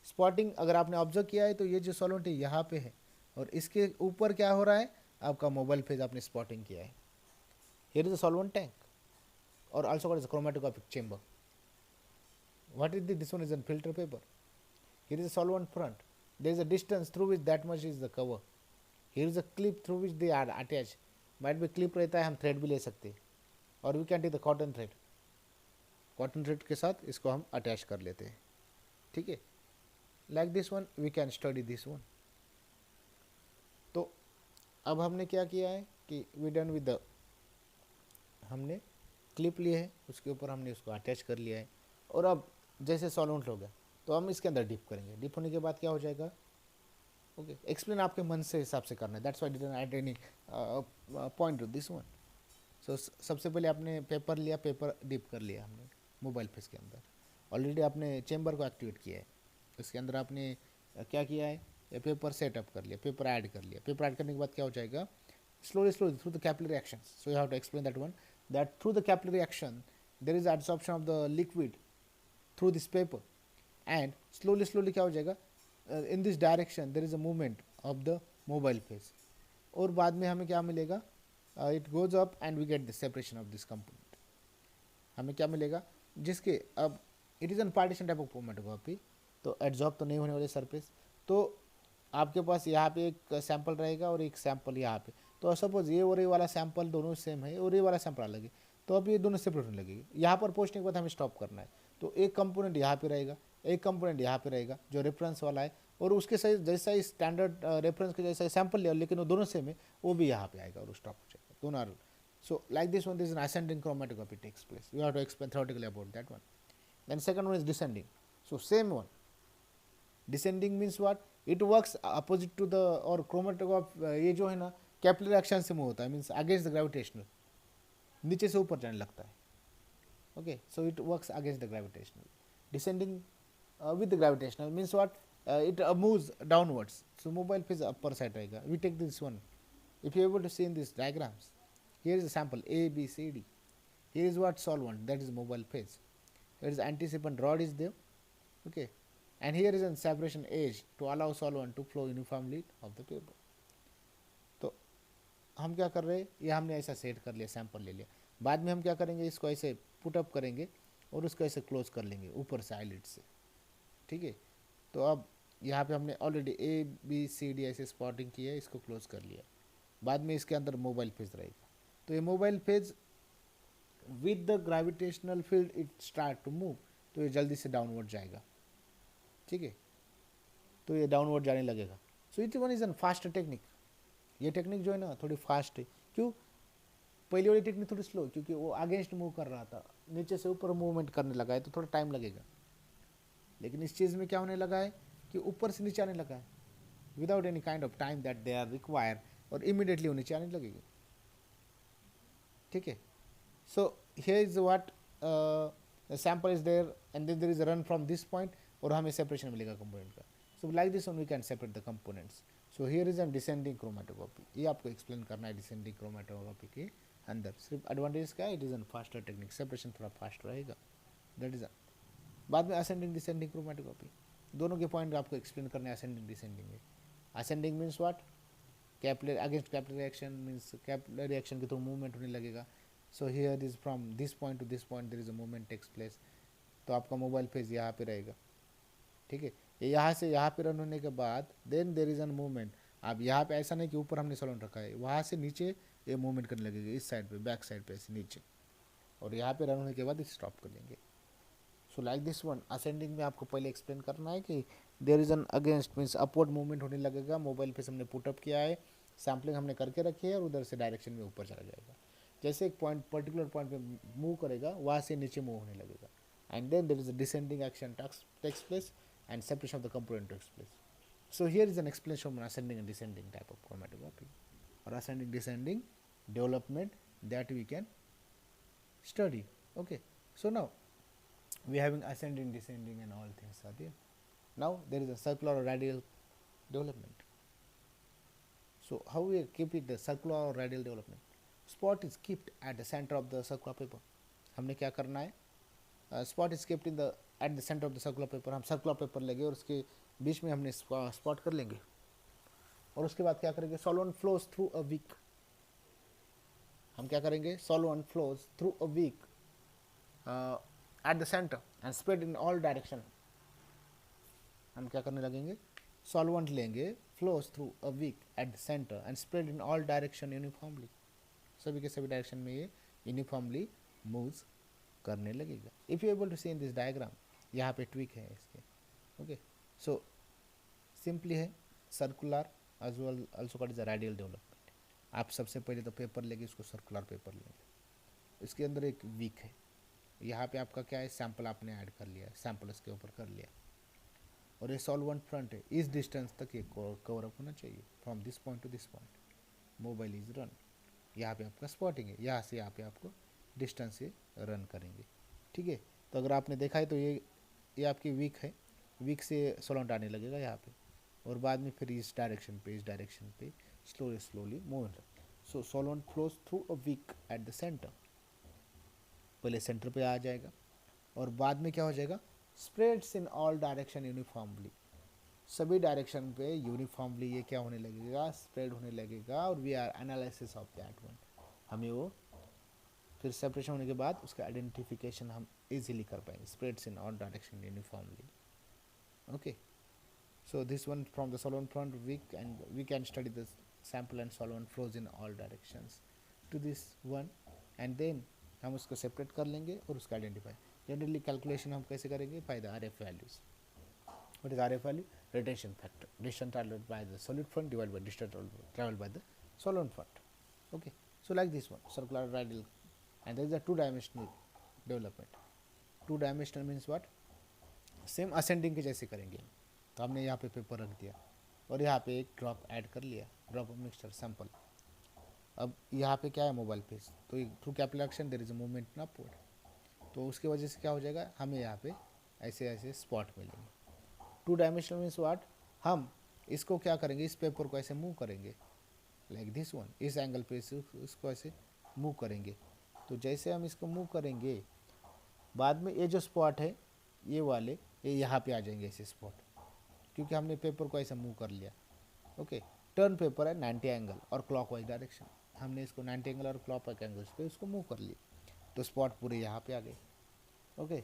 Speaker 1: Spotting अगर आपने ऑब्जर्व किया है तो ये जो सॉल्वेंट है यहाँ पे है और इसके ऊपर क्या हो रहा है, आपका मोबाइल फेज आपने स्पॉटिंग किया है. Here is a solvent tank और also called as chromatographic chamber. What is this one is an filter paper. Here is a solvent front, there is a distance through which that much is the cover. Here is a clip through which they are attach. Might भी क्लिप रहता है, हम थ्रेड भी ले सकते हैं और we can take the cotton thread. Cotton thread के साथ इसको हम अटैच कर लेते हैं. ठीक है, like this one we can study this one. तो अब हमने क्या किया है कि we done with the, हमने क्लिप ली है, उसके ऊपर हमने उसको अटैच कर लिया है और अब जैसे सॉल्वेंट हो गया तो हम इसके अंदर डिप करेंगे. डिप होने के बाद क्या हो जाएगा, ओके, एक्सप्लेन आपके मन से हिसाब से करना है. That's why didn't add any point to this one. So सबसे पहले आपने पेपर लिया, पेपर डिप कर लिया हमने मोबाइल फेस के अंदर. ऑलरेडी आपने चेंबर को एक्टिवेट किया है, उसके अंदर आपने क्या किया है, पेपर सेटअप कर लिया, पेपर ऐड कर लिया. पेपर ऐड करने के बाद क्या हो जाएगा, slowly through the capillary actions. So you have to explain that one, that through the capillary action there is adsorption of the liquid through this paper and slowly क्या हो जाएगा, in this direction there is a movement of the mobile phase. और बाद में हमें क्या मिलेगा, it goes up and we get the separation of this component. हमें क्या मिलेगा, जिसके अब it is an partition type of chromatography, तो एड्जॉर्ब तो नहीं होने वाले सरफेस. तो आपके पास यहाँ पे एक सैंपल रहेगा और एक सैंपल यहाँ पे. तो सपोज ये और ये वाला सैंपल दोनों सेम है और ये वाला सैंपल अलग है, तो अब ये दोनों सेपरेट होने लगेगी. यहाँ पर पहुँचने के बाद हमें स्टॉप करना है. तो एक कंपोनेंट यहाँ पे रहेगा, एक कंपोनेंट यहाँ पे रहेगा जो रेफरेंस वाला है, और उसके सही जैसा ही स्टैंडर्ड रेफरेंस के जैसा सैंपल लिया लेकिन वो दोनों सेम है, वो भी यहाँ पे आएगा और स्टॉप हो जाएगा. दोनों. So like this one, this is an ascending chromatography takes place. You have to explain theoretically about that one. Then second one is descending. So same one. Descending means what, it works opposite to the, और क्रोमेटोग्राफ ये जो है ना कैपिलरी एक्शन से मूव होता है, मीन्स अगेंस्ट द ग्रेविटेशनल, नीचे से ऊपर जाने लगता है. Okay, so it works against the gravitational. Descending with the gravitational means what, it moves downwards. So mobile phase upper side रहेगा. We take this one. If you able to see in this diagrams, here is a sample A B C D. Here is what solvent, that is mobile phase. Here is anticipant rod is there. Okay, and here is a separation edge to allow solvent to flow uniformly of the paper. तो हम क्या कर रहे हैं, ये हमने ऐसा सेट कर लिया, सैंपल ले लिया. बाद में हम क्या करेंगे, इसको ऐसे पुट अप करेंगे और उसको ऐसे क्लोज कर लेंगे ऊपर से आईलिड से. ठीक है, तो अब यहाँ पे हमने already A B C D ऐसे स्पॉटिंग की है, इसको क्लोज कर लिया. बाद में इसके अंदर मोबाइल फेज रहेगा. तो ये mobile phase with the gravitational field it start to move, तो ये जल्दी से डाउनवर्ड जाएगा. ठीक है, तो ये डाउनवर्ड जाने लगेगा. So it one is N fast technique. ये टेक्निक जो है ना थोड़ी फास्ट है. क्यों, पहली वाली टेक्निक थोड़ी स्लो, क्योंकि वो अगेंस्ट मूव कर रहा था, नीचे से ऊपर मूवमेंट करने लगा है, तो थोड़ा टाइम लगेगा. लेकिन इस चीज़ में क्या होने लगा है कि ऊपर से नीचे आने लगा है. Without any kind of time that they are require, और इमीडिएटली वो नीचे आने लगेगी। ठीक है, so here is what sample is there and then there is a run from this point, और हमें सेपरेशन मिलेगा कंपोनेंट का। So like this one we can separate the components. So here is an descending chromatography, ये आपको एक्सप्लेन करना है डिसेंडिंग क्रोमेटोग्राफी के अंदर। सिर्फ एडवांटेज क्या है, it is an faster technique, separation थोड़ा फास्ट रहेगा, दैट इज। बाद में असेंडिंग डिसेंडिंग क्रोमेटोग्राफी, दोनों के पॉइंट आपको एक्सप्लेन करने हैं असेंडिंग डिसेंडिंग में। Ascending means what, capillary against capillary reaction, means capillary reaction के थ्रू मूवमेंट होने लगेगा। So here is from this point to this point there is a movement takes place. तो आपका मोबाइल फेज यहाँ पे रहेगा। ठीक है, ये यहाँ से यहाँ पे रन होने के बाद then there is an movement. अब यहाँ पे ऐसा नहीं कि ऊपर हमने सॉल्वेंट रखा है, वहाँ से नीचे ये मूवमेंट करने लगेगा, इस साइड पे बैक साइड पे ऐसे नीचे, और यहाँ पे रन होने के बाद स्टॉप कर लेंगे। So like this one ascending में आपको पहले एक्सप्लेन करना है कि there is an against means upward movement होने लगेगा। मोबाइल पे हमने पुटअप किया है, सैम्पलिंग हमने करके रखी है, और उधर से डायरेक्शन में ऊपर चला जाएगा। जैसे एक पॉइंट पर्टिकुलर पॉइंट पे मूव करेगा, वहाँ से नीचे मूव होने लगेगा, and then there is a descending action takes place and separation of the component takes place. So here is an explanation of an ascending and descending type of chromatography, or ascending descending development that we can study. Okay, so now we are having ascending descending and all things are there. Now there is a circular or radial development. So how we keep it the circular or radial development? Spot is kept at the center of the circular paper. हमने क्या करना है, spot is kept in the eight the centre of the circular paper. हम सर्कुलर पेपर लेंगे और उसके बीच में हमने स्पॉट कर लेंगे, और उसके बाद क्या करेंगे, solvent flows through a wick. हम क्या करेंगे, solvent flows through a wick at the centre and spread in all direction. हम क्या करने लगेंगे, सॉल्वेंट लेंगे, flows through a wick at the centre and spread in all direction uniformly. सभी के सभी डायरेक्शन में ये यूनिफॉर्मली मूव्स करने लगेगा। If you able to see in this diagram, यहाँ पे ट्विक है इसके। ओके, सो सिंपली है circular as well also called is a radial development. आप सबसे पहले तो पेपर लेंगे, इसको सर्कुलर पेपर लेंगे, इसके अंदर एक वीक है, यहाँ पे आपका क्या है, सैंपल आपने ऐड कर लिया, सैंपल इसके ऊपर कर लिया, और ये सॉल्वेंट फ्रंट है, इस डिस्टेंस तक ये कवर अप होना चाहिए, from this point to this point. Mobile is run, यहाँ पे आपका स्पॉटिंग है, यहाँ से यहाँ पे आपको डिस्टेंस से रन करेंगे। ठीक है, तो अगर आपने देखा है तो ये आपकी वीक है, वीक से सॉल्वेंट आने लगेगा यहाँ पे, और बाद में फिर इस डायरेक्शन पे स्लोली मूव होगा। So solvent flows through a wick at the center, पहले सेंटर पे आ जाएगा, और बाद में क्या हो जाएगा, spreads in all direction uniformly. सभी डायरेक्शन पे यूनिफॉर्मली ये क्या होने लगेगा, स्प्रेड होने लगेगा, और we are analysis of that one. हमें वो फिर सेपरेशन होने के बाद उसका आइडेंटिफिकेशन हम इजीली कर पाएंगे, spreads in all direction uniformly. Okay, so this one from the solvent front we can study the sample and solvent flows in all directions to this one, and then हम उसको सेपरेट कर लेंगे और उसका आइडेंटिफाई। जनरली कैलकुलेशन हम कैसे करेंगे, by the R F values. What is R F value, retention factor, distance travelled by the solid front divide by distance travelled by the solvent front. Okay, so like this one circular radial, and there is a two dimensional development. Two dimensional means what, same ascending के जैसे करेंगे। तो हमने यहाँ पे पेपर रख दिया, और यहाँ पे एक ड्रॉप ऐड कर लिया, ड्रॉप ऑफ मिक्सचर सैंपल। अब यहाँ पे क्या है, मोबाइल पेज, तो through capillary action there is a movement in upward, तो उसकी वजह से क्या हो जाएगा, हमें यहाँ पे ऐसे ऐसे स्पॉट मिलेंगे। टू डायमेंशनल मीन्स व्हाट, हम इसको क्या करेंगे, इस पेपर को ऐसे मूव करेंगे लाइक दिस वन, इस एंगल पे इसको ऐसे मूव करेंगे। तो जैसे हम इसको मूव करेंगे, बाद में ये जो स्पॉट है ये वाले ये यहाँ पे आ जाएंगे ऐसे स्पॉट, क्योंकि हमने पेपर को ऐसा मूव कर लिया। ओके, टर्न पेपर है 90 एंगल और क्लॉकवाइज डायरेक्शन, हमने इसको 90 एंगल और क्लॉकवाइज एंगल्स पे इसको मूव कर लिया, तो स्पॉट पूरे यहाँ पे आ गए। ओके,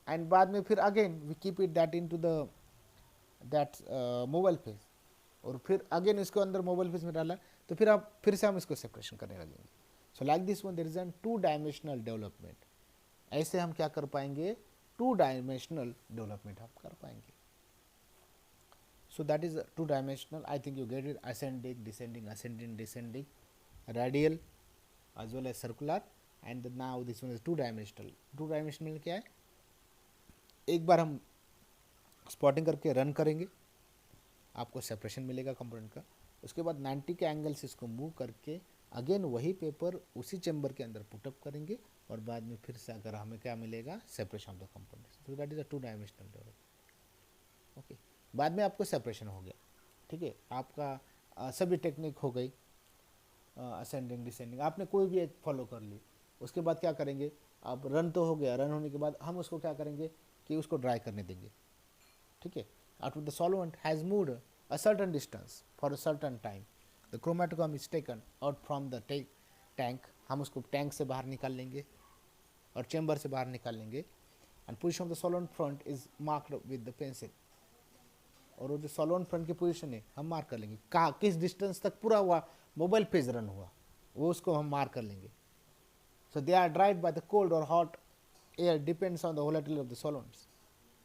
Speaker 1: एंड बाद में फिर again we keep it that into the that mobile phase, और फिर अगेन इसको अंदर मोबाइल फेज में डाला, तो फिर से हम इसको सेपरेशन करने लगेंगे। So like this one there is an two dimensional development. ऐसे हम क्या कर पाएंगे, टू डायमेंशनल डेवलपमेंट हम कर पाएंगे। So that is two dimensional, I think you get it, ascending descending radial as well as circular, and now this one is two dimensional क्या है, एक बार हम स्पॉटिंग करके रन करेंगे, आपको सेपरेशन मिलेगा कंपोनेंट का। उसके बाद 90 के एंगल से इसको मूव करके अगेन वही पेपर उसी चेंबर के अंदर पुटअप करेंगे और बाद में फिर से अगर हमें क्या मिलेगा, सेपरेशन ऑफ द कंपोनेंट्स। तो that is a 2 dimensional develop. Okay, बाद में आपको सेपरेशन हो गया, ठीक है, आपका सभी टेक्निक हो गई, असेंडिंग डिसेंडिंग आपने कोई भी एक फॉलो कर ली। उसके बाद क्या करेंगे, अब रन तो हो गया, रन होने के बाद हम उसको क्या करेंगे कि उसको ड्राई करने देंगे, ठीक है। After the solvent has moved a certain distance for a certain time, the chromatograph is taken out from the tank, हम उसको टैंक से बाहर निकाल लेंगे और चेंबर से बाहर निकाल लेंगे। And position of the solvent front is marked with the pencil, और वो जो सॉल्वेंट फ्रंट की पोजीशन है हम मार्क कर लेंगे, कहाँ किस डिस्टेंस तक पूरा हुआ मोबाइल फेज रन हुआ, वो उसको हम मार्क कर लेंगे। So they are dried by the cold और hot air, depends on the volatility of the solvents.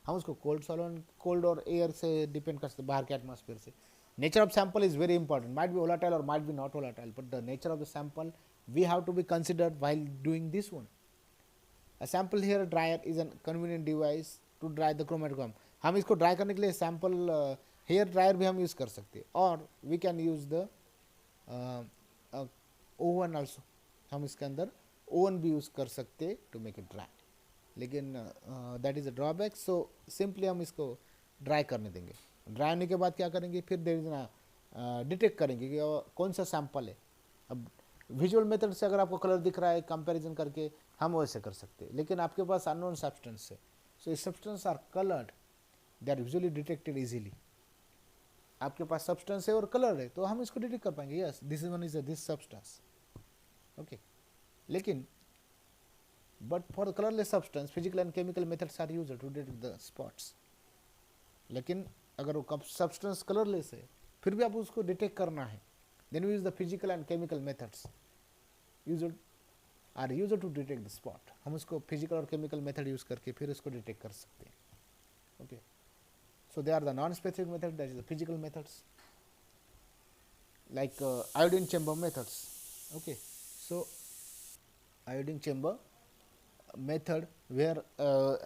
Speaker 1: हम उसको कोल्ड और एयर से डिपेंड कर सकते हैं, बाहर के एटमॉस्फेयर से। Nature of sample is very important, might be volatile और might be not volatile, but the nature of the sample we have to be considered while doing this one. A sample hair dryer is an convenient device to dry the chromatogram. हम इसको ड्राई करने के लिए सैंपल हेयर ड्रायर भी हम यूज़ कर सकते हैं, और we can use the oven also, हम इसके अंदर ओवन भी यूज़ कर सकते टू मेक इट ड्राई, लेकिन that is a drawback. So simply हम इसको ड्राई करने देंगे। ड्राई होने के बाद क्या करेंगे, फिर देर इज ना डिटेक्ट करेंगे कि कौन सा सैंपल है। अब विजुअल मेथड से अगर आपको कलर दिख रहा है कंपैरिजन करके हम वैसे कर सकते हैं, लेकिन आपके पास अननोन सब्सटेंस है, सो इस substance are coloured, they are visually detected easily. आपके पास सब्सटेंस है और कलर है तो हम इसको डिटेक्ट कर पाएंगे, yes this is one is this substance, okay. लेकिन but for the colorless substance physical and chemical methods are used to detect the spots। लेकिन अगर वो सब्सटेंस कलरलेस है फिर भी आप उसको डिटेक्ट करना है, then we use the physical and chemical methods are used to detect the spot. हम उसको फिजिकल और केमिकल मेथड यूज करके फिर उसको डिटेक्ट कर सकते हैं, okay. So they are the non specific method, that is the physical methods like iodine chamber methods, okay। So iodine chamber method where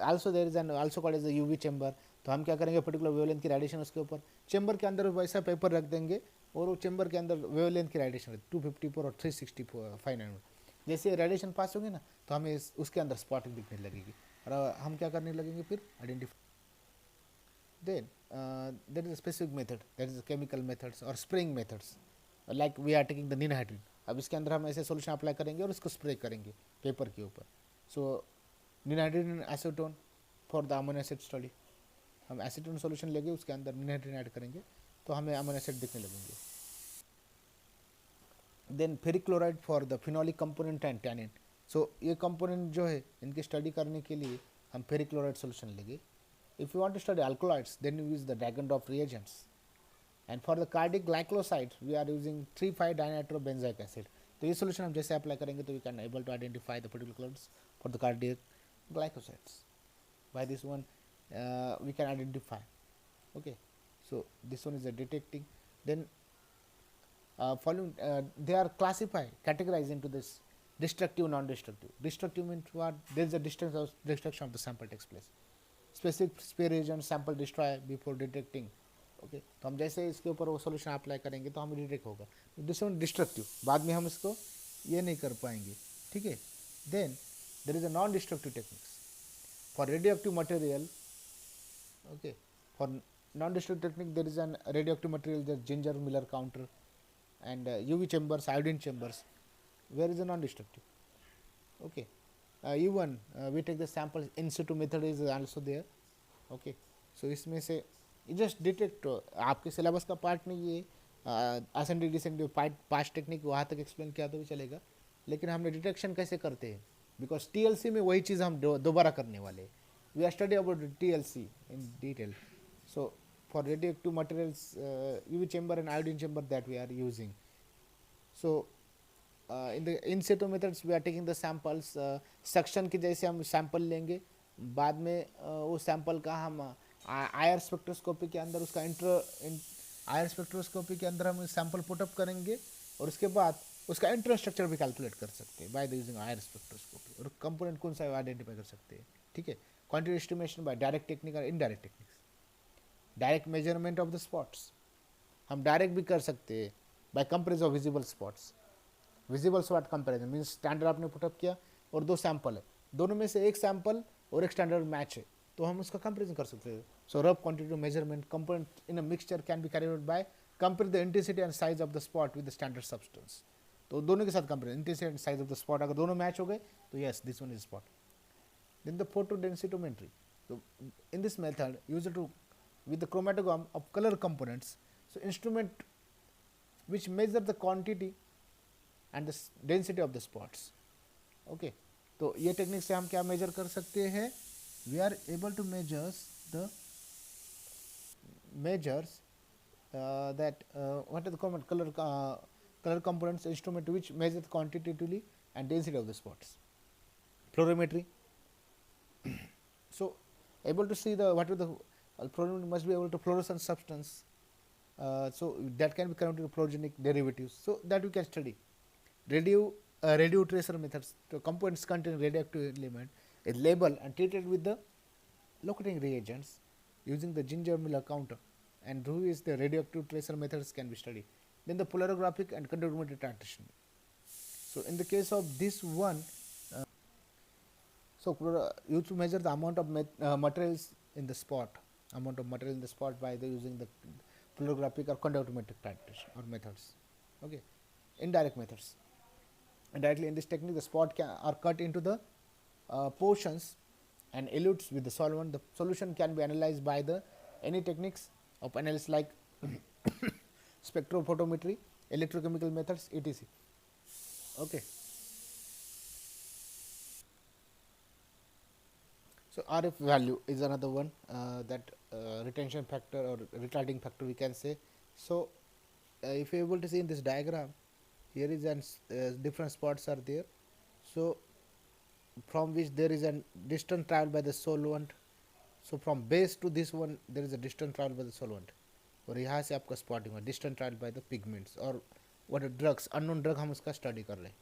Speaker 1: also there is an also called as the UV chamber। तो हम क्या करेंगे, पर्टिकुलर वेवलेंथ की रेडिएशन उसके ऊपर चेंबर के अंदर वैसा पेपर रख देंगे और वो चेंबर के अंदर वेवलेंथ की रेडिएशन 254 और 365 नैनोमीटर, जैसे रेडिएशन पास होगी ना तो हमें उसके अंदर स्पॉटिंग दिखने लगेगी और हम क्या करने लगेंगे फिर identify. Then there is a specific method, that is chemical methods और spraying methods, like we are taking the ninhydrin. अब इसके अंदर हम ऐसे सोल्यूशन अप्लाई करेंगे और इसको स्प्रे करेंगे पेपर के ऊपर। So ninhydrin acetone for the ammonia acid study, हम एसीटोन सॉल्यूशन लेंगे उसके अंदर निनहाइड्रिन ऐड करेंगे तो हमें अमोनिया एसिड दिखने लगेंगे। Then ferric chloride for the phenolic component and tannin. So ये कंपोनेंट जो है इनकी स्टडी करने के लिए हम फेरिक क्लोराइड सॉल्यूशन लेंगे। If you want to study alkaloids then you use the dragendorff reagents, and for the cardiac glycoside we are using 3,5-डिनाइट्रोबेंजोइक एसिड। तो ये सॉल्यूशन हम जैसे अप्लाई करेंगे तो we can able to identify the particular chlorides for the cardiac glycosides. By this one we can identify, okay। So this one is a detecting. Then following they are classified, categorized into this destructive, non-destructive. Destructive means what, there is a destruction of the sample takes place, specific spray reagent sample destroy before detecting, okay। तो हम जैसे इसके ऊपर वो सॉल्यूशन अप्लाई करेंगे तो हमें डिटेक्ट होगा। दिस वन डिस्ट्रक्टिव, बाद में हम इसको ये नहीं कर पाएंगे, ठीक है। Then there is a non-destructive techniques for radioactive material, okay। For non-destructive technique there is an radioactive material, the Ginger Miller counter and UV chambers, iodine chambers, where is a non-destructive, okay। even we take the samples in situ method is also there, okay। so इसमें से just detect आपके सिलेबस का पार्ट नहीं है, असेंडिंग डिसेंडिंग पास्ट टेक्निक वहाँ तक एक्सप्लेन किया तो भी चलेगा, लेकिन हमने डिटेक्शन कैसे करते हैं बिकॉज TLC में वही चीज़ हम दोबारा करने वाले, we are study about TLC in detail. So for radioactive materials UV chamber and iodine chamber that we are using। so in the in situ methods we are taking the samples, suction की जैसे हम सैंपल लेंगे, बाद में वो सैंपल का हम आयर स्पेक्ट्रोस्कोपी के अंदर उसका आयर स्पेक्ट्रोस्कोपी के अंदर हम सैंपल पुटअप करेंगे और उसके बाद उसका इंटर स्ट्रक्चर भी कैलकुलेट कर सकते हैं by the using IR spectroscopy, और कंपोनेंट कौन सा आइडेंटिफाई कर सकते हैं, ठीक है। Quantity estimation by direct technique और indirect techniques, direct measurement of the spots, हम डायरेक्ट भी कर सकते हैं by comparison of visible spots. Visible spot comparison means standard आपने पुटअप किया और दो सैंपल है, दोनों में से एक सैंपल और एक स्टैंडर्ड मैच है, तो हम उसका कंपेरिजन कर सकते हैं। सो rough quantity measurement component in a mixture can be carried out by compare the intensity and size of the spot with the standard substance. तो दोनों के साथ compare, intensity and size of the spot अगर दोनों मैच हो गए तो yes this one is spot. Then the photodensitometry. So in this method, used to with the chromatogram of color components. So instrument which measure the quantity and the density of the spots. Okay. तो ये टेक्निक से हम क्या मेजर कर सकते हैं? We are able to measures that what are the common color components instrument which measure quantitatively and density of the spots. Fluorometry. So able to see the what are the fluorine must be able to fluorescent substance, so that can be converted to fluorogenic derivatives, so that we can study. Radio tracer methods, to components containing radioactive element is labeled and treated with the locating reagents using the Ginger Miller counter, and through is the radioactive tracer methods can be studied. Then the polarographic and conductometric titration. So in the case of this one, so you to measure the amount of materials in the spot, by the using the polarographic or conductometric titration or methods. Okay, indirect methods. Indirectly in this technique, the spot are cut into the portions and elutes with the solvent. The solution can be analyzed by the any techniques of analysis like spectrophotometry, electrochemical methods, etc. Okay. So RF value is another one, that retention factor or retarding factor we can say. So if you are able to see in this diagram, here is an different spots are there. So from which there is a distance traveled by the solvent. So from base to this one there is a distance traveled by the solvent, और यहाँ से आपका स्पॉटिंग है distance trial by the pigments और व्हाट ड्रग्स अननोन ड्रग हम उसका स्टडी कर रहे हैं।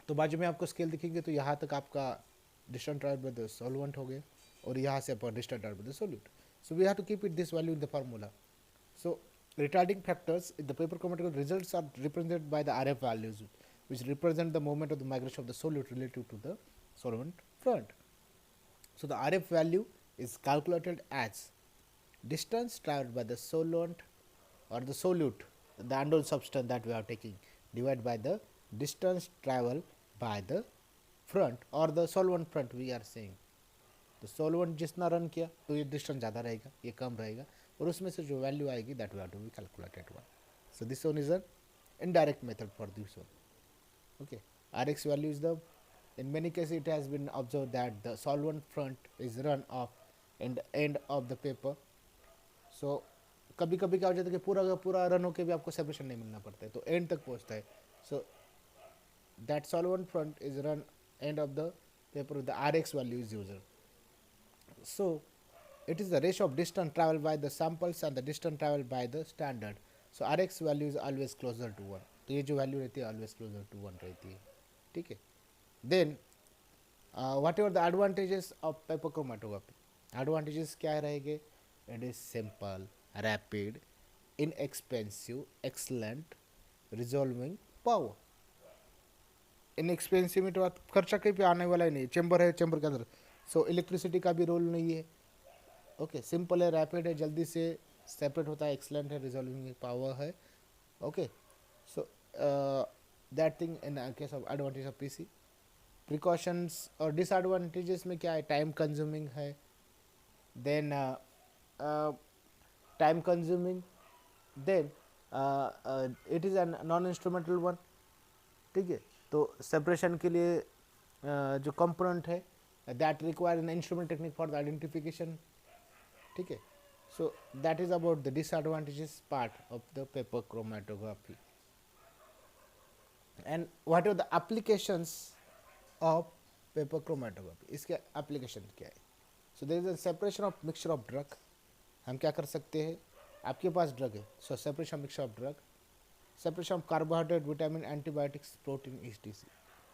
Speaker 1: तो बाजू में आपको स्केल दिखेंगे, तो यहाँ तक आपका distance trial by the solvent हो गया और यहाँ से आपका distance trial by the solute. So we have to keep it this value in the formula. सो retarding factors in the paper chromatography results are represented by the RF values, which represent the moment of the migration of the solute relative to the solvent front. So the RF value is calculated as distance traveled by the solvent or the solute, the unknown substance that we are taking, divided by the distance traveled by the front or the solvent front we are saying. तो सॉल्वेंट जितना रन किया तो ये डिस्टेंस ज़्यादा रहेगा, ये कम रहेगा, और उसमें से जो वैल्यू आएगी that we have to be calculated one. So this one is a indirect method for this one. Okay, Rx value is the, in many cases it has been observed that the solvent front is run off in the end of the paper. So कभी कभी क्या हो जाता है कि पूरा का पूरा रन होके भी आपको सेपरेशन नहीं मिलना पड़ता है, तो एंड तक पहुंचता है. So that solvent front is run end of the paper with the Rx value is used. So it is the ratio of distance traveled by the samples and the distance traveled by the standard. So Rx value is always closer to 1. तो ये जो वैल्यू रहती है always closer to 1 रहती है. ठीक है. Then whatever the advantages of paper chromatography, advantages क्या रहेंगे? It is simple, rapid, inexpensive, excellent, resolving power. Inexpensive में तो बात खर्चा कहीं पे आने वाला ही नहीं, चैम्बर है, चैम्बर के अंदर, सो इलेक्ट्रिसिटी का भी रोल नहीं है. ओके, सिंपल है, रैपिड है, जल्दी से सेपरेट होता है, एक्सलेंट है, रिजॉल्विंग पावर है. Okay, so that thing in case of advantage of PC. Precautions और डिसएडवांटेजेस में क्या है? टाइम कंज्यूमिंग है, then time consuming, then it is an non instrumental one. ठीक है, तो सेपरेशन के लिए जो कंपोनेंट है that require an instrument technique for the identification. ठीक है, so that is about the disadvantages part of the paper chromatography. And what are the applications of paper chromatography? इसके एप्लीकेशन क्या है? So there is a separation of mixture of drug. हम क्या कर सकते हैं? आपके पास ड्रग है, so separation mixture of drug, separation of carbohydrate, vitamin, antibiotics, protein, etc.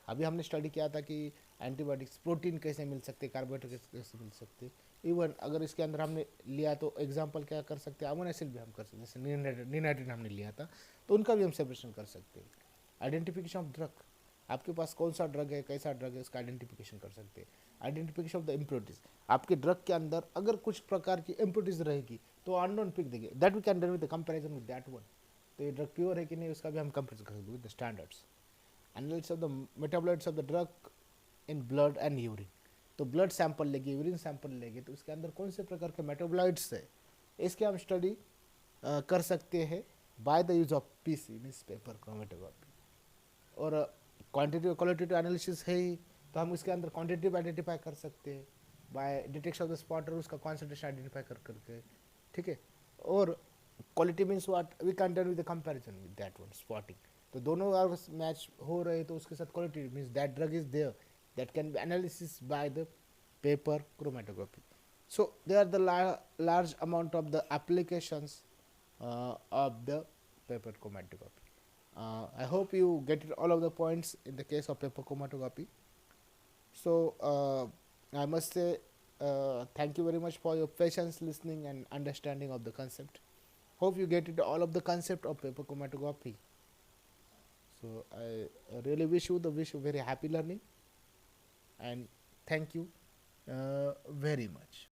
Speaker 1: अभी हमने स्टडी किया था कि एंटीबायोटिक्स, प्रोटीन कैसे मिल सकते, कार्बोहाइड्रेट कैसे मिल सकते. इवन अगर इसके अंदर हमने लिया तो एग्जाम्पल क्या कर सकते हैं, अमोनो एसिड भी हम कर सकते हैं, जैसे निनाइट्रिन हमने लिया था तो उनका भी हम सेपरेशन कर सकते हैं। आइडेंटिफिकेशन ऑफ ड्रग, आपके पास कौन सा ड्रग है, कैसा ड्रग है, उसका आइडेंटिफिकेशन कर सकते हैं। आइडेंटिफिकेशन ऑफ द इम्प्योरिटीज, आपके ड्रग के अंदर अगर कुछ प्रकार की इम्प्योरिटीज रहेगी तो अननोन पिक देंगे, that we can done with the comparison with that one. तो ये ड्रग प्योर है कि नहीं उसका भी हम कंपेरिजन कर सकते हैं with the standards. Analysis of the metabolites of the drug in blood and urine, तो ब्लड सैंपल लेंगे, यूरिन सैंपल लेंगे तो उसके अंदर कौन से प्रकार के मेटाबॉलाइट्स है, इसके हम स्टडी कर सकते हैं by the use of PC means paper chromatography. और क्वांटिटी क्वालिटेटिव एनालिसिस है ही, तो हम इसके अंदर क्वांटिटेटिव आइडेंटिफाई कर सकते हैं by detection of the spot और उसका कॉन्सेंट्रेशन आइडेंटिफाई कर करके, ठीक है। और quality means what we can done with the comparison with that one spotting, तो दोनों अगर मैच हो रहे तो उसके साथ quality means that drug is there that can be analysis by the paper chromatography. So there are the large amount of the applications of the paper chromatography. I hope you get it, all of the points in the case of paper chromatography. So I must say thank you very much for your patience listening and understanding of the concept. Hope you get it, all of the concept of paper chromatography. So I really wish you very happy learning, and thank you very much.